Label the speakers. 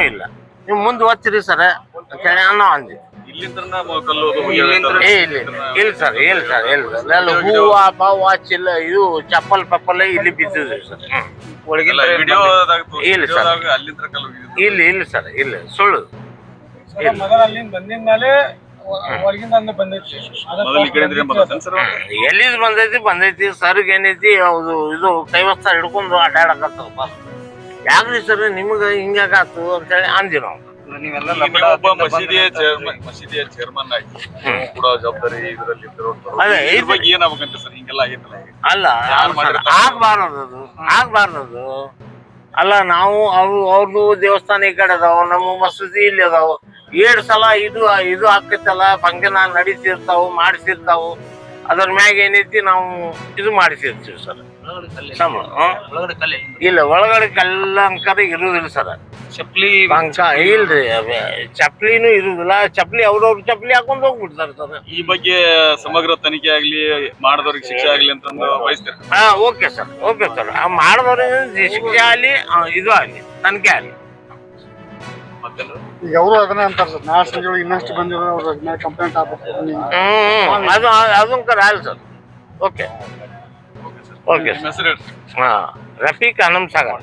Speaker 1: ಇಲ್ಲ ನೀವು ಮುಂದೆ ಓದ್ತೀರಿ ಸರ್ ಅಂತೇಳಿ ಅನ್ನೋ ಅಂದಿ ಇಲ್ಲ ಸರ್ ಇಲ್ಲ ಹೂವ ಬಾವ ಚಿಲ್ಲ ಇದು ಚಪ್ಪಲ್ ಪಪ್ಪಲ್ ಇಲ್ಲಿ ಬಿದ್ದಿದ್ರಿ ಸರ್. ಇಲ್ಲ ಸರ್ ಇಲ್ಲ ಸರ್ ಇಲ್ಲ ಸುಳ್ಳು ಎಲ್ಲಿದ್ ಬಂದೈತಿ ಸರ್ಗ್ ಏನೈತಿ ಅದು ಇದು ಕೈವಸ್ತ ಹಿಡ್ಕೊಂಡು ಅಡ್ಡಾಡಕತ್ತಪ್ಪ ಯಾಕ್ರಿ ಸರ್ ನಿಮ್ಗ ಹಿಂಗಾಗಾತು ಅಂತ ಹೇಳಿ ಅಂದಿ ನಾವು.
Speaker 2: ಮಸೀದಿಯ ಚೇರ್ಮನ್ ಆಗಿ ಕೂಡ ಜವಾಬ್ದಾರಿ ಇದರಲ್ಲಿ ಏನಾಗಬೇಕಂತ ಸರ್ ಹಿಂಗೆಲ್ಲ ಆಗಿತ್ತಲ್ಲ.
Speaker 1: ಅಲ್ಲ ಆಗ್ಬಾರ್ದು ಅಲ್ಲ ನಾವು ಅವ್ರದ್ದು ದೇವಸ್ಥಾನ ಈ ಕಡೆ ಅದಾವ, ನಮ್ಮ ಮಸೂದಿ ಇಲ್ಲಿ ಅದಾವ. 7 ಸಲ ಇದು ಆಕೈತಲ್ಲ ಫಂಕ್ಷನ್ ನಡೀತಿರ್ತಾವು ಮಾಡಿಸಿರ್ತಾವು. ಅದ್ರ ಮ್ಯಾಗ ಏನೈತಿ ನಾವು ಇದು ಮಾಡಿಸಿರ್ತೀವಿ ಸರ್. ಇಲ್ಲ ಒಳಗಡೆ ಕಲ್ಲಂಕರ ಇರುದಿಲ್ಲ ಸರ್.
Speaker 2: ಚಪ್ಲಿ
Speaker 1: ಇಲ್ರಿ ಚಪ್ಲಿನೂ ಇರುದಿಲ್ಲ. ಚಪ್ಲಿ ಅವ್ರವ್ರ ಚಪ್ಲಿ ಹಾಕೊಂಡ್ ಹೋಗ್ಬಿಡ್ತಾರೆ ಸರ್.
Speaker 2: ಈ ಬಗ್ಗೆ ಸಮಗ್ರ ತನಿಖೆ ಆಗ್ಲಿ ಮಾಡಿದವ್ರಿಗೆ ಶಿಕ್ಷೆ ಆಗ್ಲಿ ಅಂತಂದು ಬಯಸ್ತಾರೆ.
Speaker 1: ಓಕೆ ಸರ್ ಮಾಡಿದವ್ರಿಗೆ ಶಿಕ್ಷೆ ಆಗ್ಲಿ ಇದು ಆಗ್ಲಿ ತನಿಖೆ ಆಗ್ಲಿ.
Speaker 3: ಈಗ ಅವರು ಅದನ್ನೇ ಅಂತಾರೆ ಸರ್, ನಾಳೆ ಇನ್ನಷ್ಟು ಬಂದಿರೋ ಅವ್ರ ಕಂಪ್ಲೇಂಟ್ ಆಗ್ಬೇಕು.
Speaker 1: ಅದೊಂದು ಅಲ್ಲ sir. Okay Rafiq annum Sagar.